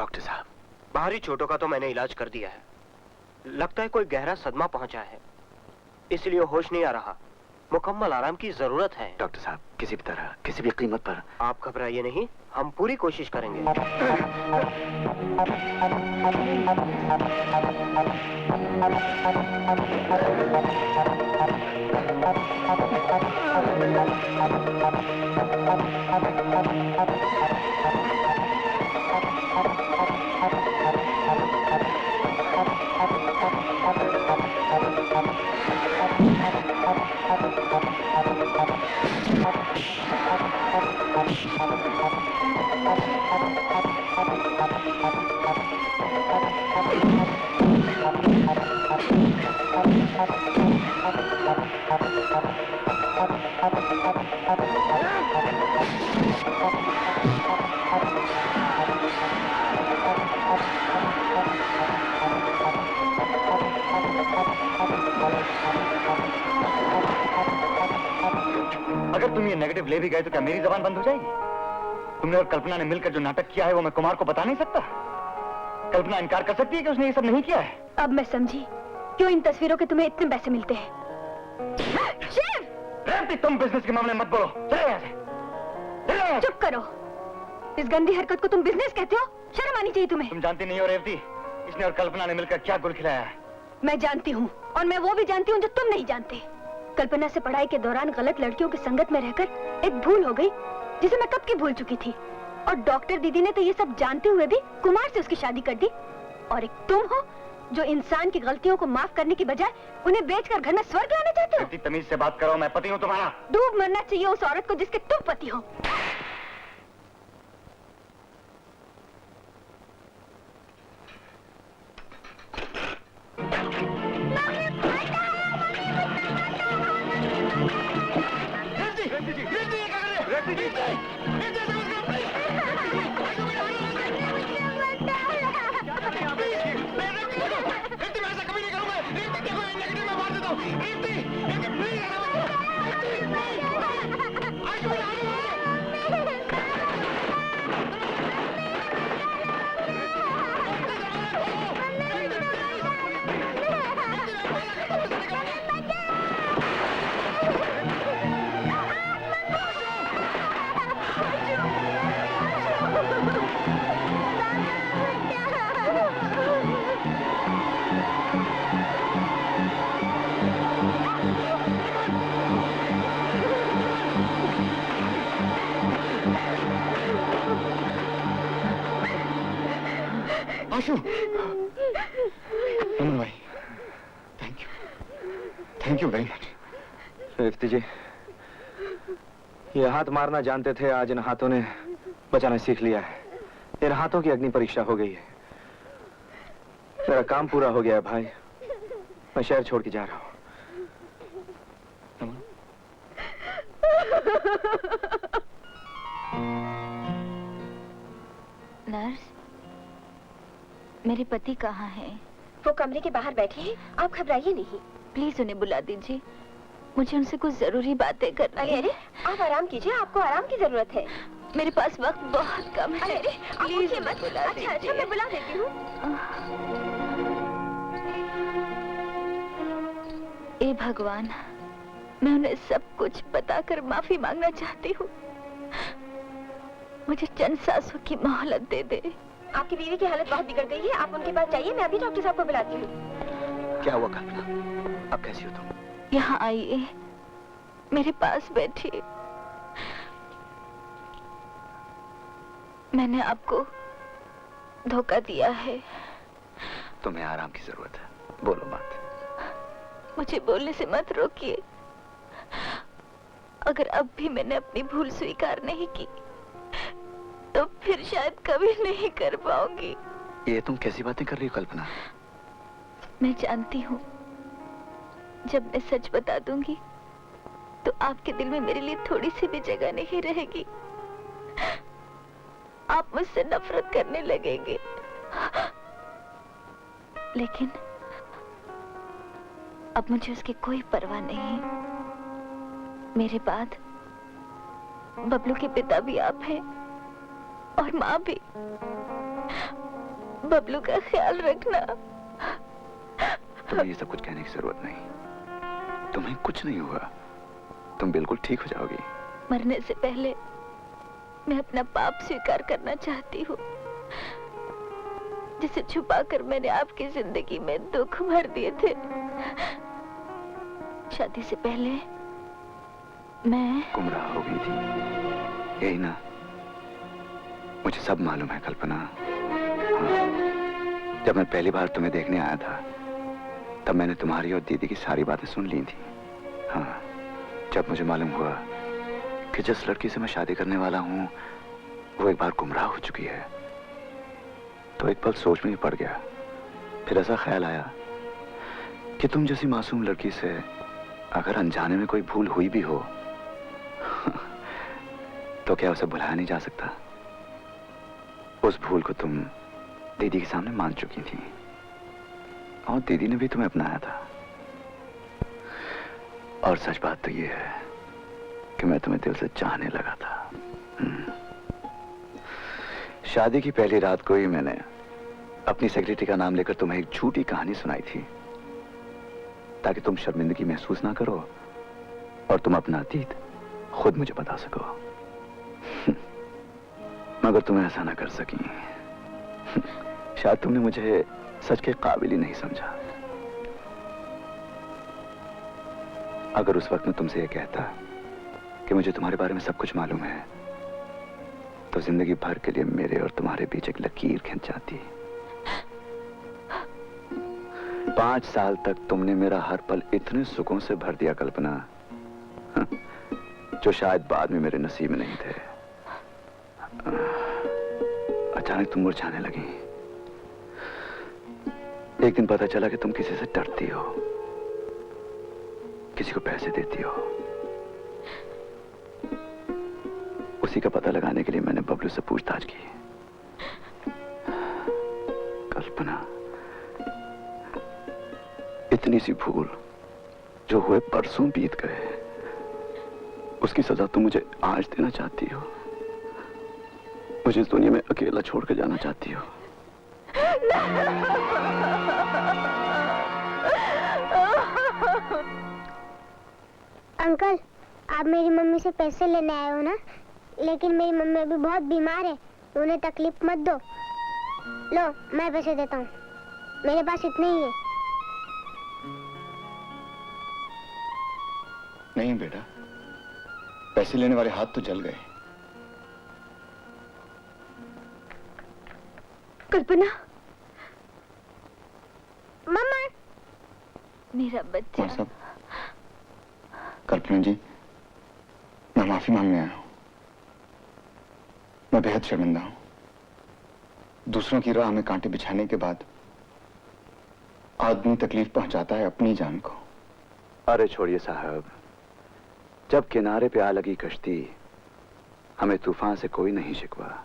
Doctor साहब, बाहरी चोटों का तो मैंने इलाज कर दिया है। लगता है कोई गहरा सदमा पहुंचा है, इसलिए होश नहीं आ रहा। मुकम्मल आराम की जरूरत है। डॉक्टर साहब, किसी भी तरह, किसी भी कीमत पर। आप घबराइए नहीं, हम पूरी कोशिश करेंगे। अगर तुम ये नेगेटिव ले भी गए तो क्या मेरी जबान बंद हो जाएगी? तुमने और कल्पना ने मिलकर जो नाटक किया है वो मैं कुमार को बता नहीं सकता। कल्पना इनकार कर सकती है कि उसने ये सब नहीं किया है। अब मैं समझी क्यों इन तस्वीरों के तुम्हें इतने पैसे मिलते हैं। शिव! रेवती, तुम बिजनेस के मामले में मत बोलो। चले यहाँ से। चुप करो। इस गंदी हरकत को तुम बिजनेस कहते हो? शर्म आनी चाहिए तुम्हें। तुम जानती नहीं हो रेवती, इसने और कल्पना ने मिलकर क्या गुल खिलाया है। मैं जानती हूँ, और मैं वो भी जानती हूँ जो तुम नहीं जानते। कल्पना से पढ़ाई के दौरान गलत लड़कियों की संगत में रहकर एक भूल हो गई जिसे मैं कब की भूल चुकी थी। और डॉक्टर दीदी ने तो ये सब जानते हुए भी कुमार से उसकी शादी कर दी। और एक तुम हो जो इंसान की गलतियों को माफ करने की बजाय उन्हें बेचकर घर में स्वर्ग लाना चाहते हो। तमीज से बात करो, मैं पति हूँ तुम्हारा। डूब मरना चाहिए उस औरत को जिसके तुम पति हो। आशु, अमन भाई, thank you very much. Revati ji, ये हाथ मारना जानते थे, आज इन हाथों ने बचाना सीख लिया है। इन हाथों की अग्नि परीक्षा हो गई है। मेरा काम पूरा हो गया है भाई, मैं शहर छोड़ के जा रहा हूँ। नर्स, मेरे पति कहाँ हैं? वो कमरे के बाहर बैठे हैं, आप घबराइए नहीं। प्लीज उन्हें बुला दीजिए, मुझे उनसे कुछ जरूरी बातें करनी है। अरे आप आराम कीजिए, आपको आराम की जरूरत है। मेरे पास वक्त बहुत कम है। अरे प्लीज मत बुला दीजिए। अच्छा, मैं बुला देती हूँ। ए भगवान, मैं उन्हें सब कुछ बताकर माफी मांगना चाहती हूँ। मुझे चंद सांसों की मोहलत दे दे। आपकी बीवी की हालत बहुत बिगड़ गई है, आप उनके पास जाइए, मैं अभी डॉक्टर साहब को बुलाती हूँ। क्या हुआ कल्पना, अब कैसी हो तुम? यहाँ आइए, मेरे पास बैठिए। मैंने आपको धोखा दिया है। तुम्हें आराम की जरूरत है, बोलो मत। मुझे बोलने से मत रोकिए। अगर अब भी मैंने अपनी भूल स्वीकार नहीं की तो फिर शायद कभी नहीं कर पाऊंगी। ये तुम कैसी बातें कर रही हो कल्पना? मैं जानती हूँ, जब मैं सच बता दूंगी तो आपके दिल में मेरे लिए थोड़ी सी भी जगह नहीं रहेगी। आप मुझसे नफरत करने लगेंगे। लेकिन अब मुझे उसकी कोई परवाह नहीं। मेरे बाद बबलू के पिता भी आप हैं और माँ भी। बबलू का ख्याल रखना। तुम्हें ये सब कुछ कहने की जरूरत नहीं। तुम्हें कुछ नहीं हुआ, तुम बिल्कुल ठीक हो जाओगी। मरने से पहले मैं अपना पाप स्वीकार करना चाहती हूँ, जिसे छुपाकर मैंने आपकी जिंदगी में दुख भर दिए थे। शादी से पहले मैं गुमराह हो गई थी, यही ना? मुझे सब मालूम है कल्पना। हाँ। जब मैं पहली बार तुम्हें देखने आया था, तब मैंने तुम्हारी और दीदी की सारी बातें सुन ली थी। हाँ, जब मुझे मालूम हुआ कि जिस लड़की से मैं शादी करने वाला हूँ वो एक बार गुमराह हो चुकी है, तो एक पल सोच में ही पड़ गया। फिर ऐसा ख्याल आया कि तुम जैसी मासूम लड़की से अगर अनजाने में कोई भूल हुई भी हो तो क्या उसे भुलाया नहीं जा सकता? उस भूल को तुम दीदी के सामने मान चुकी थी और दीदी ने भी तुम्हें अपनाया था। और सच बात तो ये है कि मैं तुम्हें दिल से चाहने लगा था। शादी की पहली रात को ही मैंने अपनी सेक्रेटरी का नाम लेकर तुम्हें एक झूठी कहानी सुनाई थी, ताकि तुम शर्मिंदगी महसूस ना करो और तुम अपना अतीत खुद मुझे बता सको। मगर तुम ऐसा ना कर सकी। शायद तुमने मुझे सच के काबिल ही नहीं समझा। अगर उस वक्त मैं तुमसे ये कहता कि मुझे तुम्हारे बारे में सब कुछ मालूम है, तो जिंदगी भर के लिए मेरे और तुम्हारे बीच एक लकीर खिंच जाती। 5 साल तक तुमने मेरा हर पल इतने सुखों से भर दिया कल्पना, जो शायद बाद में मेरे नसीब में नहीं थे। अचानक तुम मुरझाने लगी। एक दिन पता चला कि तुम किसी से डरती हो, किसी को पैसे देती हो। उसी का पता लगाने के लिए मैंने बबलू से पूछताछ की। कल्पना, इतनी सी भूल जो हुए परसों बीत गए, उसकी सजा तुम मुझे आज देना चाहती हो? मुझे इस दुनिया में अकेला छोड़कर जाना चाहती हो? अंकल, आप मेरी मम्मी से पैसे लेने आए हो ना? लेकिन मेरी मम्मी अभी बहुत बीमार है, उन्हें तकलीफ मत दो। लो, मैं पैसे देता हूँ, मेरे पास इतने ही है। नहीं बेटा, पैसे लेने वाले हाथ तो जल गए। कल्पना, मम्मा, मेरा बच्चा। साहब, कल्पना जी, मैं माफी मांगने आया हूं। मैं बेहद शर्मिंदा हूं। दूसरों की राह में कांटे बिछाने के बाद आदमी तकलीफ पहुंचाता है अपनी जान को। अरे छोड़िए साहब, जब किनारे पे आ लगी कश्ती, हमें तूफान से कोई नहीं शिकवा।